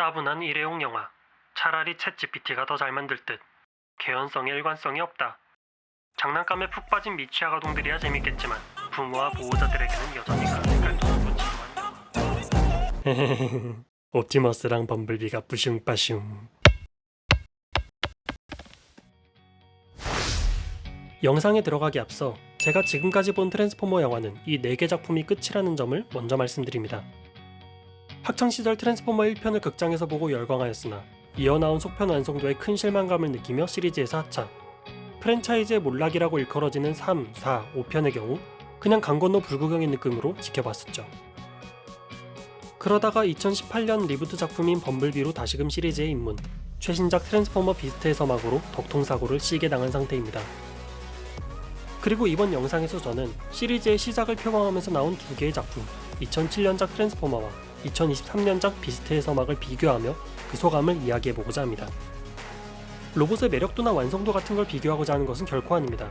따분한 일회용 영화. 차라리 챗GPT가 더 잘 만들 듯. 개연성에 일관성이 없다. 장난감에 푹 빠진 미취학 아동들이야 재밌겠지만 부모와 보호자들에게는 여전히 색깔 돋고 지루한 영화. 옵티머스랑 범블비가 뿌슝빠슝. 영상에 들어가기 앞서 제가 지금까지 본 트랜스포머 영화는 이 4개 작품이 끝이라는 점을 먼저 말씀드립니다. 학창시절 트랜스포머 1편을 극장에서 보고 열광하였으나 이어나온 속편 완성도에 큰 실망감을 느끼며 시리즈에서 하차. 프랜차이즈의 몰락이라고 일컬어지는 3, 4, 5편의 경우 그냥 강 건너 불구경의 느낌으로 지켜봤었죠. 그러다가 2018년 리부트 작품인 범블비로 다시금 시리즈에 입문, 최신작 트랜스포머 비스트의 서막으로 덕통사고를 시게 당한 상태입니다. 그리고 이번 영상에서 저는 시리즈의 시작을 표방하면서 나온 2개의 작품, 2007년작 트랜스포머와 2023년작 비스트의 서막을 비교하며 그 소감을 이야기해보고자 합니다. 로봇의 매력도나 완성도 같은 걸 비교하고자 하는 것은 결코 아닙니다.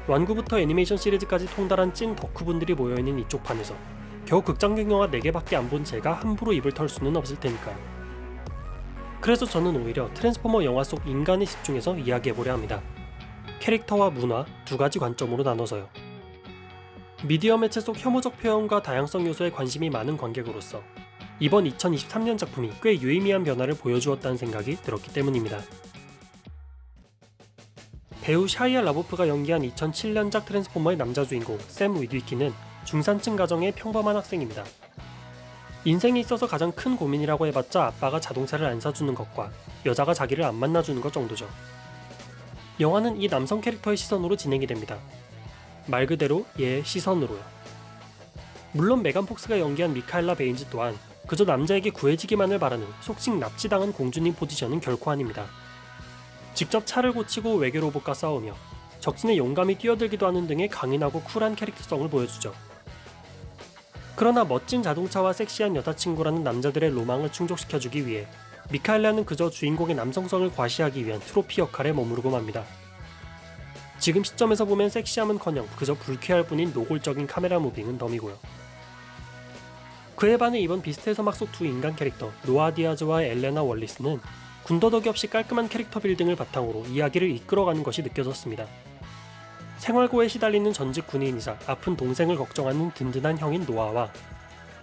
완구부터 애니메이션 시리즈까지 통달한 찐 덕후분들이 모여있는 이쪽 판에서 겨우 극장경 영화 4개밖에 안 본 제가 함부로 입을 털 수는 없을 테니까요. 그래서 저는 오히려 트랜스포머 영화 속 인간에 집중해서 이야기해보려 합니다. 캐릭터와 문화 2가지 관점으로 나눠서요. 미디어 매체 속 혐오적 표현과 다양성 요소에 관심이 많은 관객으로서 이번 2023년 작품이 꽤 유의미한 변화를 보여주었다는 생각이 들었기 때문입니다. 배우 샤이아 라보프가 연기한 2007년작 트랜스포머의 남자 주인공 샘 위드위키는 중산층 가정의 평범한 학생입니다. 인생에 있어서 가장 큰 고민이라고 해봤자 아빠가 자동차를 안 사주는 것과 여자가 자기를 안 만나주는 것 정도죠. 영화는 이 남성 캐릭터의 시선으로 진행이 됩니다. 말 그대로 얘의 시선으로요. 물론 메간 폭스가 연기한 미카엘라 베인즈 또한 그저 남자에게 구해지기만을 바라는 속칭 납치당한 공주님 포지션은 결코 아닙니다. 직접 차를 고치고 외계 로봇과 싸우며 적진에 용감히 뛰어들기도 하는 등의 강인하고 쿨한 캐릭터성을 보여주죠. 그러나 멋진 자동차와 섹시한 여자친구라는 남자들의 로망을 충족시켜주기 위해 미카엘라는 그저 주인공의 남성성을 과시하기 위한 트로피 역할에 머무르고 맙니다. 지금 시점에서 보면 섹시함은커녕 그저 불쾌할 뿐인 노골적인 카메라 무빙은 덤이고요. 그에 반해 이번 비스트의 서막 속 2 인간 캐릭터 노아 디아즈와 엘레나 월리스는 군더더기 없이 깔끔한 캐릭터 빌딩을 바탕으로 이야기를 이끌어가는 것이 느껴졌습니다. 생활고에 시달리는 전직 군인이자 아픈 동생을 걱정하는 든든한 형인 노아와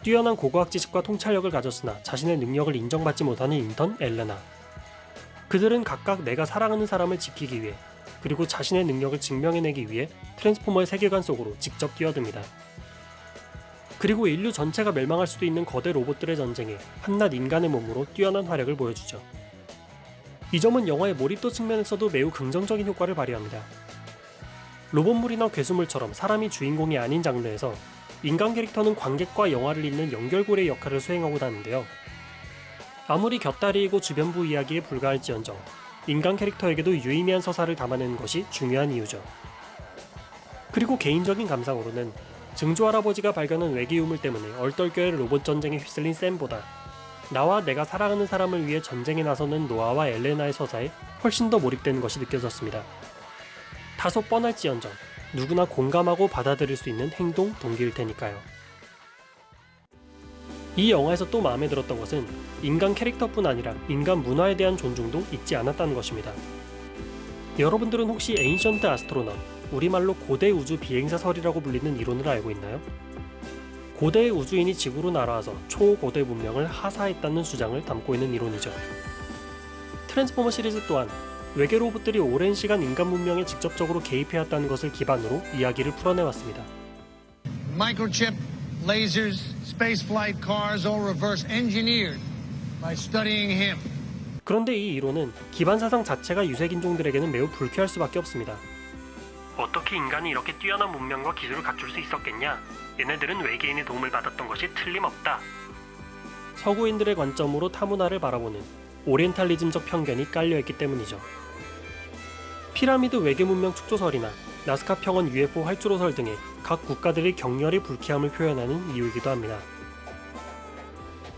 뛰어난 고고학 지식과 통찰력을 가졌으나 자신의 능력을 인정받지 못하는 인턴 엘레나. 그들은 각각 내가 사랑하는 사람을 지키기 위해 그리고 자신의 능력을 증명해내기 위해 트랜스포머의 세계관 속으로 직접 뛰어듭니다. 그리고 인류 전체가 멸망할 수도 있는 거대 로봇들의 전쟁에 한낱 인간의 몸으로 뛰어난 활약을 보여주죠. 이 점은 영화의 몰입도 측면에서도 매우 긍정적인 효과를 발휘합니다. 로봇물이나 괴수물처럼 사람이 주인공이 아닌 장르에서 인간 캐릭터는 관객과 영화를 잇는 연결고리의 역할을 수행하고 다는데요. 아무리 곁다리이고 주변부 이야기에 불과할지언정 인간 캐릭터에게도 유의미한 서사를 담아내는 것이 중요한 이유죠. 그리고 개인적인 감상으로는 증조 할아버지가 발견한 외계 유물 때문에 얼떨결에 로봇 전쟁에 휩쓸린 샘보다 나와 내가 사랑하는 사람을 위해 전쟁에 나서는 노아와 엘레나의 서사에 훨씬 더 몰입되는 것이 느껴졌습니다. 다소 뻔할지언정 누구나 공감하고 받아들일 수 있는 행동 동기일 테니까요. 이 영화에서 또 마음에 들었던 것은 인간 캐릭터뿐 아니라 인간 문화에 대한 존중도 잊지 않았다는 것입니다. 여러분들은 혹시 에인션트 아스트로넛, 우리말로 고대 우주 비행사설이라고 불리는 이론을 알고 있나요? 고대의 우주인이 지구로 날아와서 초고대 문명을 하사했다는 주장을 담고 있는 이론이죠. 트랜스포머 시리즈 또한 외계 로봇들이 오랜 시간 인간 문명에 직접적으로 개입해왔다는 것을 기반으로 이야기를 풀어내왔습니다. Microchip, lasers, spaceflight cars all reverse engineered by studying him. 그런데 이 이론은 기반 사상 자체가 유색인종들에게는 매우 불쾌할 수밖에 없습니다. 어떻게 인간이 이렇게 뛰어난 문명과 기술을 갖출 수 있었겠냐? 얘네들은 외계인의 도움을 받았던 것이 틀림없다. 서구인들의 관점으로 타문화를 바라보는 오리엔탈리즘적 편견이 깔려있기 때문이죠. 피라미드 외계 문명 축조설이나 나스카 평원 UFO 활주로설 등의 각 국가들의 격렬히 불쾌함을 표현하는 이유이기도 합니다.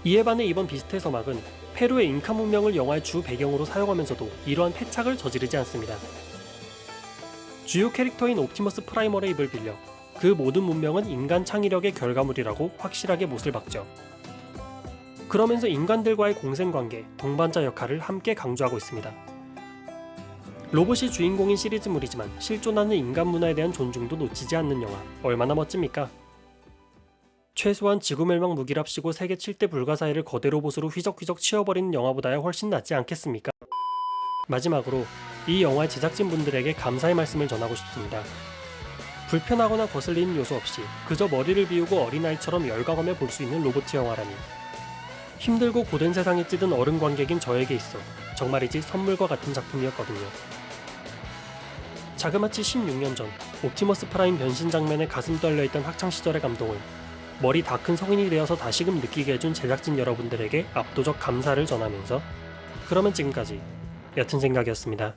이에 반해 이번 비스트의 서막은 페루의 잉카 문명을 영화의 주 배경으로 사용하면서도 이러한 패착을 저지르지 않습니다. 주요 캐릭터인 옵티머스 프라이머의 입을 빌려 그 모든 문명은 인간 창의력의 결과물이라고 확실하게 못을 박죠. 그러면서 인간들과의 공생관계, 동반자 역할을 함께 강조하고 있습니다. 로봇이 주인공인 시리즈물이지만 실존하는 인간 문화에 대한 존중도 놓치지 않는 영화, 얼마나 멋집니까? 최소한 지구멸망 무기랍시고 세계 7대 불가사의를 거대 로봇으로 휘적휘적 치워버리는 영화보다야 훨씬 낫지 않겠습니까? 마지막으로 이 영화의 제작진분들에게 감사의 말씀을 전하고 싶습니다. 불편하거나 거슬리는 요소 없이 그저 머리를 비우고 어린아이처럼 열광하며 볼 수 있는 로봇 영화라니, 힘들고 고된 세상에 찌든 어른 관객인 저에게 있어 정말이지 선물과 같은 작품이었거든요. 자그마치 16년 전 옵티머스 프라임 변신 장면에 가슴 떨려있던 학창시절의 감동을 머리 다 큰 성인이 되어서 다시금 느끼게 해준 제작진 여러분들에게 압도적 감사를 전하면서, 그러면 지금까지 옅은 생각이었습니다.